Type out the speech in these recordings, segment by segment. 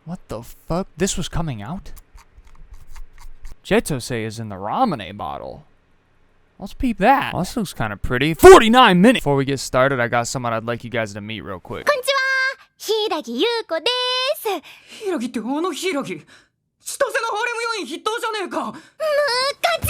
What the fuck? This was coming out? Chitose is in the Ramune bottle. Let's peep that. Oh, this looks kind of pretty. 49 minutes! Before we get started, I got someone I'd like you guys to meet real quick. こんにちは、柊優子です。柊って柊。千歳のハーレム要員筆頭じゃねえか。ムカチ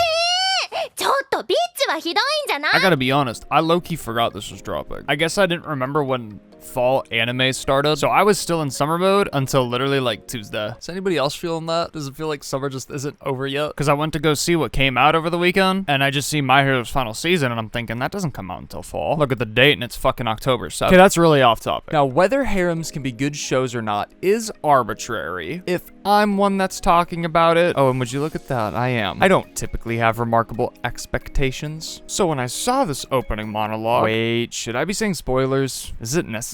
ー！ちょっとビッチはひどいんじゃない？ I gotta be honest, I low-key forgot this was dropping. I guess I didn't remember when fall anime started, so I was still in summer mode until literally like Tuesday. Is anybody else feeling that? Does it feel like summer just isn't over yet? Because I went to go see what came out over the weekend, and I just see My Hero's final season, and I'm thinking that doesn't come out until fall. Look at the date, and it's fucking October 7th. Okay, that's really off topic. Now, whether harems can be good shows or not is arbitrary. If I'm one that's talking about it, oh, and would you look at that? I am. I don't typically have remarkable expectations. So when I saw this opening monologue, wait, should I be saying spoilers? Is it necessary?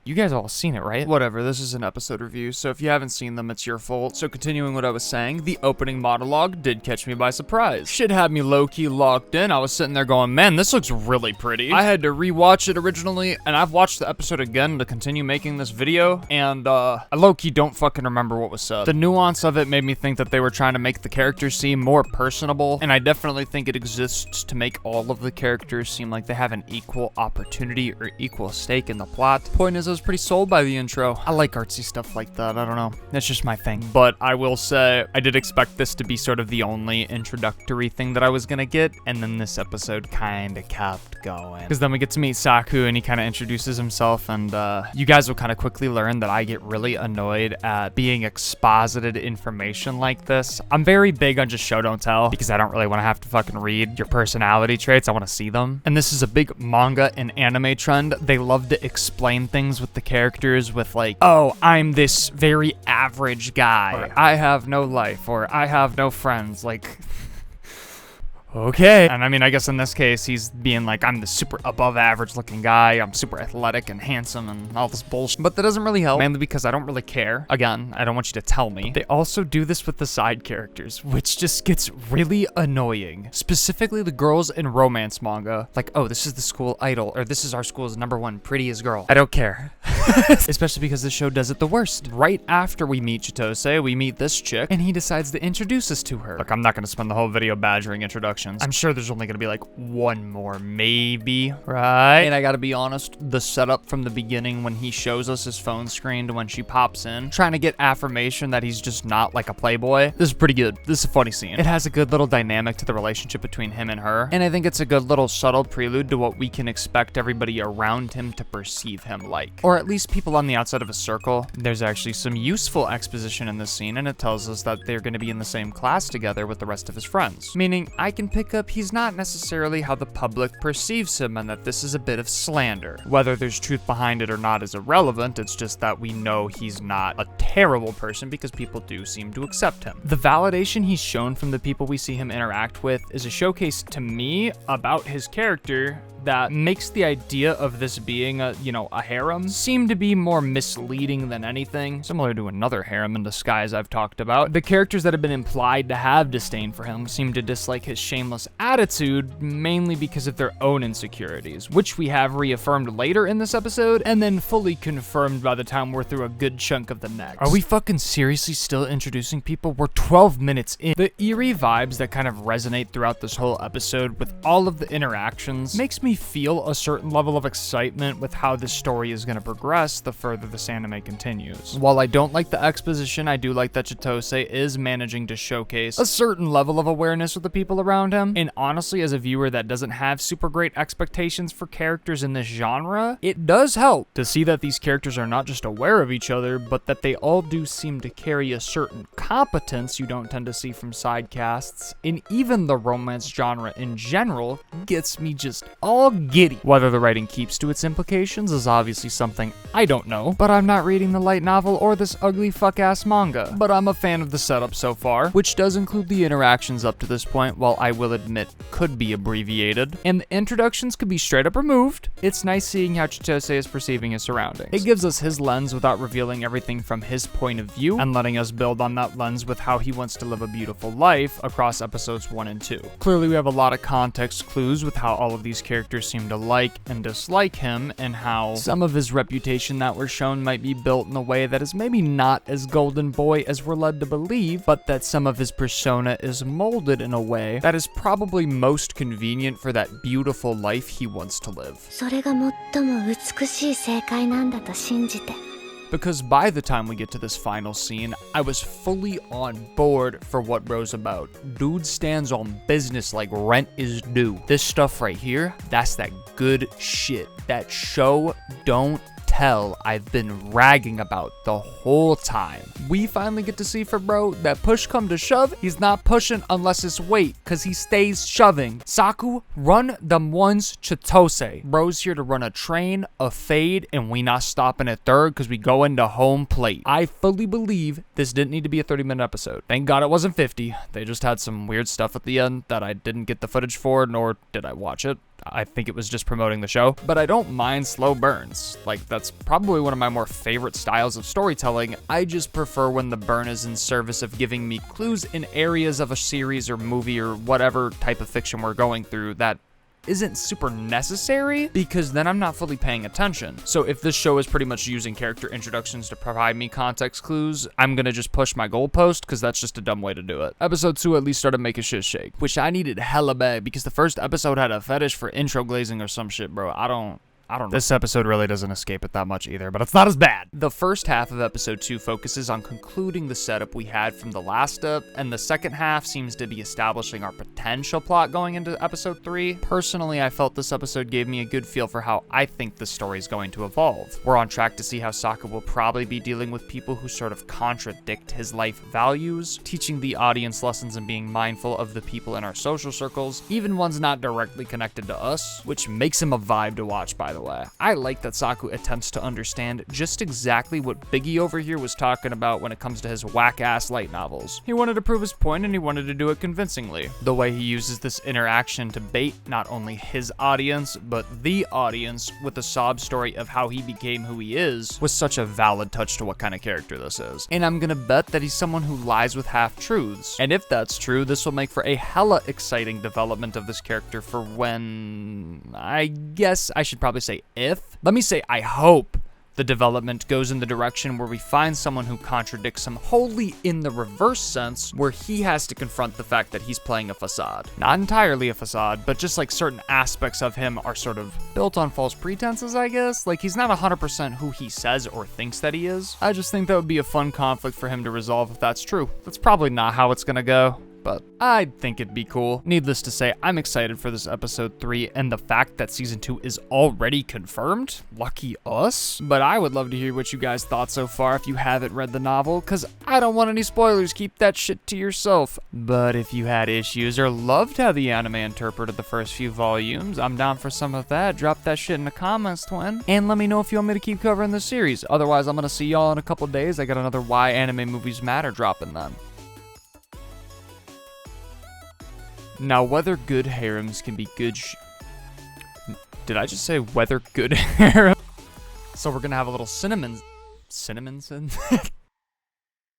You guys all seen it, right? Whatever, this is an episode review, so if you haven't seen them, it's your fault. So continuing what I was saying, the opening monologue did catch me by surprise. Shit had me low-key locked in. I was sitting there going, man, this looks really pretty. I had to rewatch it originally, and I've watched the episode again to continue making this video, and I low-key don't fucking remember what was said. The nuance of it made me think that they were trying to make the characters seem more personable, and I definitely think it exists to make all of the characters seem like they have an equal opportunity or equal stake in the plot. Point is, I was pretty sold by the intro. I like artsy stuff like that. I don't know. That's just my thing. But I will say, I did expect this to be sort of the only introductory thing that I was gonna get, and then this episode kind of kept going. Because then we get to meet Saku, and he kind of introduces himself, and you guys will kind of quickly learn that I get really annoyed at being exposited information like this. I'm very big on just show don't tell, because I don't really want to have to fucking read your personality traits. I want to see them. And this is a big manga and anime trend. They love to explain things with the characters with like, oh, I'm this very average guy, or I have no life, or I have no friends, like... Okay. And I mean, I guess in this case, he's being like, I'm the super above average looking guy. I'm super athletic and handsome and all this bullshit. But that doesn't really help, mainly because I don't really care. Again, I don't want you to tell me. They also do this with the side characters, which just gets really annoying. Specifically the girls in romance manga. Like, oh, this is the school idol, or this is our school's #1 prettiest girl. I don't care. Especially because this show does it the worst. Right after we meet Chitose, we meet this chick, and he decides to introduce us to her. Look, I'm not gonna spend the whole video badgering introductions. I'm sure there's only gonna be like one more, maybe, right? And I gotta be honest, the setup from the beginning when he shows us his phone screen to when she pops in, trying to get affirmation that he's just not like a playboy, this is pretty good. This is a funny scene. It has a good little dynamic to the relationship between him and her, and I think it's a good little subtle prelude to what we can expect everybody around him to perceive him like. Or at least people on the outside of a circle. There's actually some useful exposition in this scene, and it tells us that they're gonna be in the same class together with the rest of his friends. Meaning, I can pick up he's not necessarily how the public perceives him, and that this is a bit of slander. Whether there's truth behind it or not is irrelevant, it's just that we know he's not a terrible person because people do seem to accept him. The validation he's shown from the people we see him interact with is a showcase to me about his character that makes the idea of this being a harem seem to be more misleading than anything. Similar to another harem in disguise I've talked about. The characters that have been implied to have disdain for him seem to dislike his shameless attitude mainly because of their own insecurities, which we have reaffirmed later in this episode and then fully confirmed by the time we're through a good chunk of the next. Are we fucking seriously still introducing people? We're 12 minutes in. The eerie vibes that kind of resonate throughout this whole episode with all of the interactions makes me feel a certain level of excitement with how this story is going to progress the further this anime continues. While I don't like the exposition, I do like that Chitose is managing to showcase a certain level of awareness with the people around him, and honestly, as a viewer that doesn't have super great expectations for characters in this genre, it does help to see that these characters are not just aware of each other, but that they all do seem to carry a certain competence you don't tend to see from side casts, and even the romance genre in general gets me just all giddy. Whether the writing keeps to its implications is obviously something I don't know, but I'm not reading the light novel or this ugly fuck-ass manga. But I'm a fan of the setup so far, which does include the interactions up to this point, while I will admit could be abbreviated, and the introductions could be straight up removed. It's nice seeing how Chitose is perceiving his surroundings. It gives us his lens without revealing everything from his point of view, and letting us build on that lens with how he wants to live a beautiful life across episodes 1 and 2. Clearly we have a lot of context clues with how all of these characters characters seem to like and dislike him, and how some of his reputation that we're shown might be built in a way that is maybe not as golden boy as we're led to believe, but that some of his persona is molded in a way that is probably most convenient for that beautiful life he wants to live. それが最も美しい正解なんだと信じて Because by the time we get to this final scene, I was fully on board for what bro's about. Dude stands on business like rent is due. This stuff right here, that's that good shit. That show don't tell I've been ragging about the whole time. We finally get to see for bro that push come to shove, he's not pushing unless it's weight, cause he stays shoving. Saku, run them ones Chitose. Bro's here to run a train, a fade, and we not stopping at third cause we go into home plate. I fully believe this didn't need to be a 30-minute episode. Thank God it wasn't 50. They just had some weird stuff at the end that I didn't get the footage for, nor did I watch it. I think it was just promoting the show, but I don't mind slow burns. Like, that's probably one of my more favorite styles of storytelling. I just prefer when the burn is in service of giving me clues in areas of a series or movie or whatever type of fiction we're going through that isn't super necessary, because then I'm not fully paying attention. So if this show is pretty much using character introductions to provide me context clues, I'm gonna just push my goalpost, because that's just a dumb way to do it. Episode 2 at least started making shit shake, which I needed hella bad, because the first episode had a fetish for intro glazing or some shit, bro. I don't know. This episode really doesn't escape it that much either, but it's not as bad. The first half of episode 2 focuses on concluding the setup we had from the last step, and the second half seems to be establishing our potential plot going into episode 3. Personally, I felt this episode gave me a good feel for how I think the story is going to evolve. We're on track to see how Saku will probably be dealing with people who sort of contradict his life values, teaching the audience lessons and being mindful of the people in our social circles, even ones not directly connected to us, which makes him a vibe to watch, by the way. I like that Saku attempts to understand just exactly what Biggie over here was talking about when it comes to his whack-ass light novels. He wanted to prove his point, and he wanted to do it convincingly. The way he uses this interaction to bait not only his audience, but the audience with the sob story of how he became who he is was such a valid touch to what kind of character this is. And I'm gonna bet that he's someone who lies with half-truths. And if that's true, this will make for a hella exciting development of this character for when... I guess I should probably say let me say I hope the development goes in the direction where we find someone who contradicts him wholly in the reverse sense, where he has to confront the fact that he's playing a facade. Not entirely a facade, but just like certain aspects of him are sort of built on false pretenses, I guess. Like, he's not 100% who he says or thinks that he is. I just think that would be a fun conflict for him to resolve if that's true. That's probably not how it's gonna go, but I think it'd be cool. Needless to say, I'm excited for this episode 3, and the fact that season 2 is already confirmed, lucky us. But I would love to hear what you guys thought so far if you haven't read the novel, because I don't want any spoilers, keep that shit to yourself. But if you had issues or loved how the anime interpreted the first few volumes, I'm down for some of that. Drop that shit in the comments, twin. And let me know if you want me to keep covering this series. Otherwise, I'm gonna see y'all in a couple days. I got another Why Anime Movies Matter dropping then. Now, whether good harems can be good did I just say whether good harem? So we're gonna have a little cinnamon